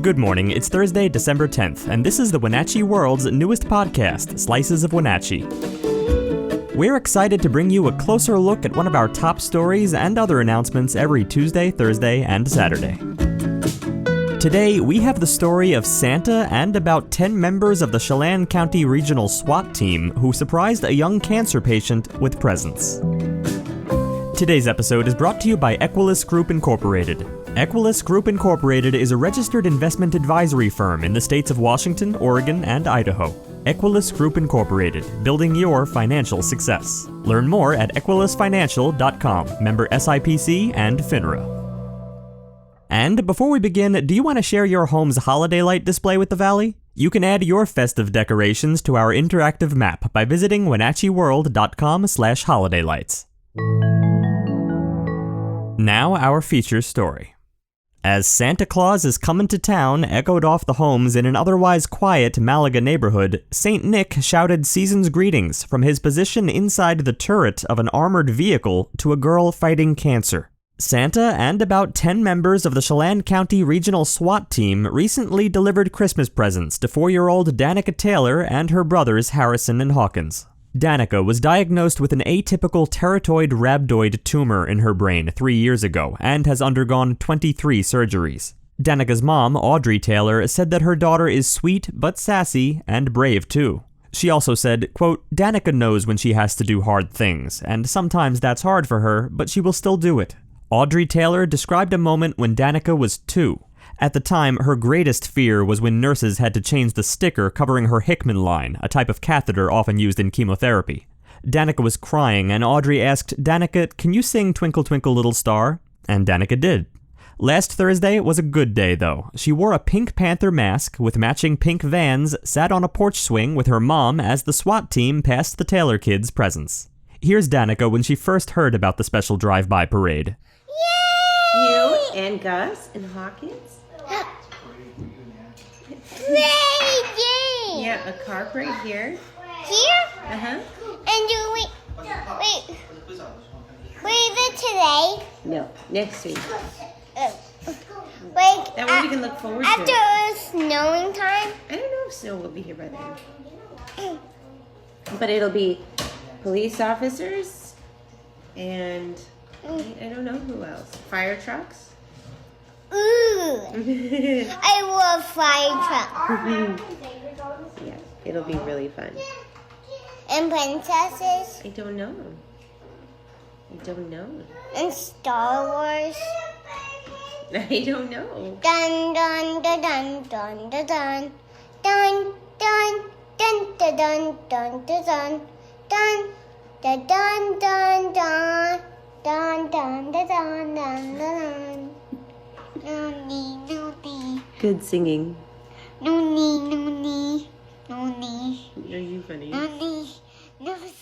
Good morning, it's Thursday, December 10th, and this is the Wenatchee World's newest podcast, Slices of Wenatchee. We're excited to bring you a closer look at one of our top stories and other announcements every Tuesday, Thursday, and Saturday. Today, we have the story of Santa and about 10 members of the Chelan County Regional SWAT team who surprised a young cancer patient with presents. Today's episode is brought to you by Equilus Group Incorporated. Equilus Group Incorporated is a registered investment advisory firm in the states of Washington, Oregon, and Idaho. Equilus Group Incorporated, building your financial success. Learn more at equilusfinancial.com, member SIPC and FINRA. And before we begin, do you want to share your home's holiday light display with the Valley? You can add your festive decorations to our interactive map by visiting wenatcheeworld.com/holidaylights. Now our feature story. As Santa Claus is coming to town echoed off the homes in an otherwise quiet Malaga neighborhood, St. Nick shouted season's greetings from his position inside the turret of an armored vehicle to a girl fighting cancer. Santa and about 10 members of the Chelan County Regional SWAT team recently delivered Christmas presents to 4-year-old Danica Taylor and her brothers Harrison and Hawkins. Danica was diagnosed with an atypical teratoid rhabdoid tumor in her brain 3 years ago and has undergone 23 surgeries. Danica's mom, Audrey Taylor, said that her daughter is sweet but sassy and brave too. She also said, quote, "Danica knows when she has to do hard things, and sometimes that's hard for her, but she will still do it." Audrey Taylor described a moment when Danica was 2. At the time, her greatest fear was when nurses had to change the sticker covering her Hickman line, a type of catheter often used in chemotherapy. Danica was crying, and Audrey asked, "Danica, can you sing Twinkle Twinkle Little Star?" And Danica did. Last Thursday was a good day, though. She wore a Pink Panther mask with matching pink Vans, sat on a porch swing with her mom as the SWAT team passed the Taylor kids presents. Here's Danica when she first heard about the special drive-by parade. Yay! You and Gus and Hawkins? Crazy! Yeah, a car right here. Here? Uh-huh. And do we... Wait, is it today? No, next week. Wait, That way we can look forward to after it. it's snowing time? I don't know if snow will be here by then. But it'll be police officers and I don't know who else. Fire trucks. Ooh, I love fire truck. Yeah, it'll be really fun. And princesses. I don't know. And Star Wars. I don't know. Dun dun dun dun dun dun dun dun dun dun dun dun dun dun dun dun dun dun dun. Dun dun dun dun dun dun. Loony loony. Good singing. Loony loony. Loony. Are you funny? Loony. Loony.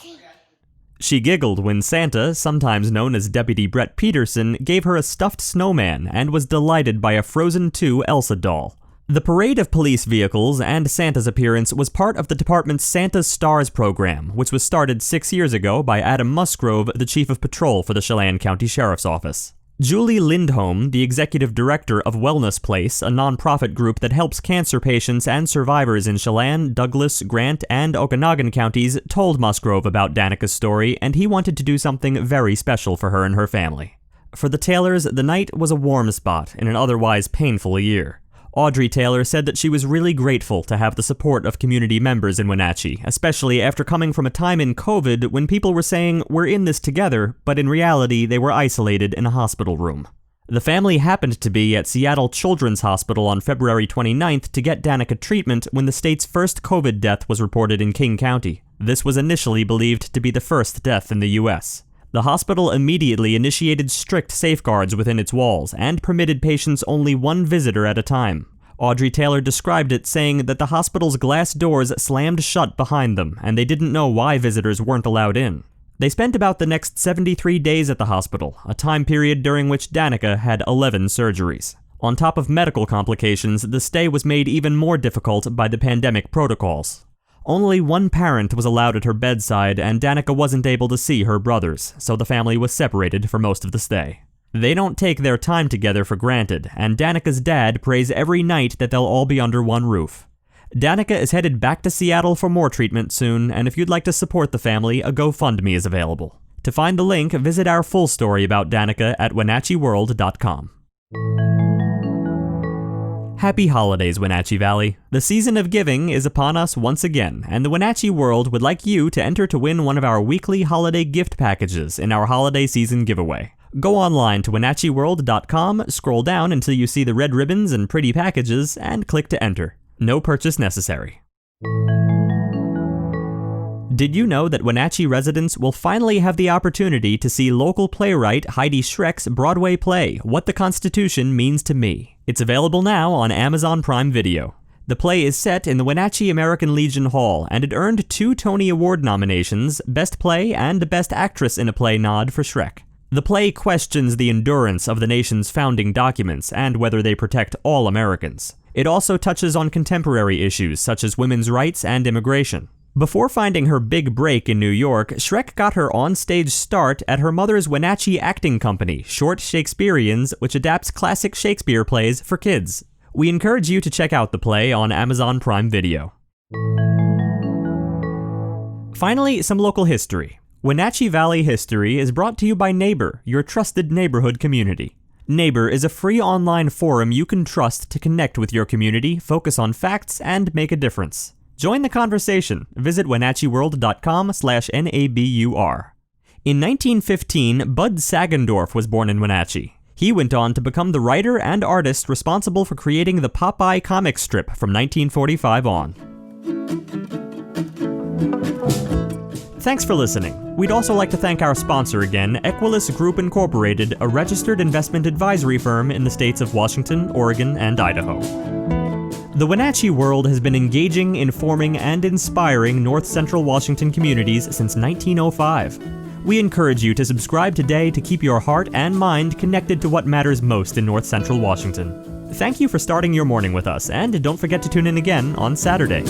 She giggled when Santa, sometimes known as Deputy Brett Peterson, gave her a stuffed snowman and was delighted by a Frozen 2 Elsa doll. The parade of police vehicles and Santa's appearance was part of the department's Santa's Stars program, which was started 6 years ago by Adam Musgrove, the chief of patrol for the Chelan County Sheriff's Office. Julie Lindholm, the executive director of Wellness Place, a nonprofit group that helps cancer patients and survivors in Chelan, Douglas, Grant, and Okanagan counties, told Musgrove about Danica's story, and he wanted to do something very special for her and her family. For the Taylors, the night was a warm spot in an otherwise painful year. Audrey Taylor said that she was really grateful to have the support of community members in Wenatchee, especially after coming from a time in COVID when people were saying, "We're in this together," but in reality they were isolated in a hospital room. The family happened to be at Seattle Children's Hospital on February 29th to get Danica treatment when the state's first COVID death was reported in King County. This was initially believed to be the first death in the U.S. The hospital immediately initiated strict safeguards within its walls and permitted patients only one visitor at a time. Audrey Taylor described it, saying that the hospital's glass doors slammed shut behind them, and they didn't know why visitors weren't allowed in. They spent about the next 73 days at the hospital, a time period during which Danica had 11 surgeries. On top of medical complications, the stay was made even more difficult by the pandemic protocols. Only one parent was allowed at her bedside, and Danica wasn't able to see her brothers, so the family was separated for most of the stay. They don't take their time together for granted, and Danica's dad prays every night that they'll all be under one roof. Danica is headed back to Seattle for more treatment soon, and if you'd like to support the family, a GoFundMe is available. To find the link, visit our full story about Danica at WenatcheeWorld.com. Happy holidays, Wenatchee Valley. The season of giving is upon us once again, and the Wenatchee World would like you to enter to win one of our weekly holiday gift packages in our holiday season giveaway. Go online to WenatcheeWorld.com, scroll down until you see the red ribbons and pretty packages, and click to enter. No purchase necessary. Did you know that Wenatchee residents will finally have the opportunity to see local playwright Heidi Schreck's Broadway play, What the Constitution Means to Me? It's available now on Amazon Prime Video. The play is set in the Wenatchee American Legion Hall, and it earned 2 Tony Award nominations, Best Play and Best Actress in a Play nod for Schreck. The play questions the endurance of the nation's founding documents and whether they protect all Americans. It also touches on contemporary issues such as women's rights and immigration. Before finding her big break in New York, Schreck got her on-stage start at her mother's Wenatchee acting company, Short Shakespeareans, which adapts classic Shakespeare plays for kids. We encourage you to check out the play on Amazon Prime Video. Finally, some local history. Wenatchee Valley History is brought to you by Neighbor, your trusted neighborhood community. Neighbor is a free online forum you can trust to connect with your community, focus on facts, and make a difference. Join the conversation. Visit WenatcheeWorld.com/NABUR. In 1915, Bud Sagendorf was born in Wenatchee. He went on to become the writer and artist responsible for creating the Popeye comic strip from 1945 on. Thanks for listening. We'd also like to thank our sponsor again, Equilus Group Incorporated, a registered investment advisory firm in the states of Washington, Oregon, and Idaho. The Wenatchee World has been engaging, informing, and inspiring North Central Washington communities since 1905. We encourage you to subscribe today to keep your heart and mind connected to what matters most in North Central Washington. Thank you for starting your morning with us, and don't forget to tune in again on Saturday.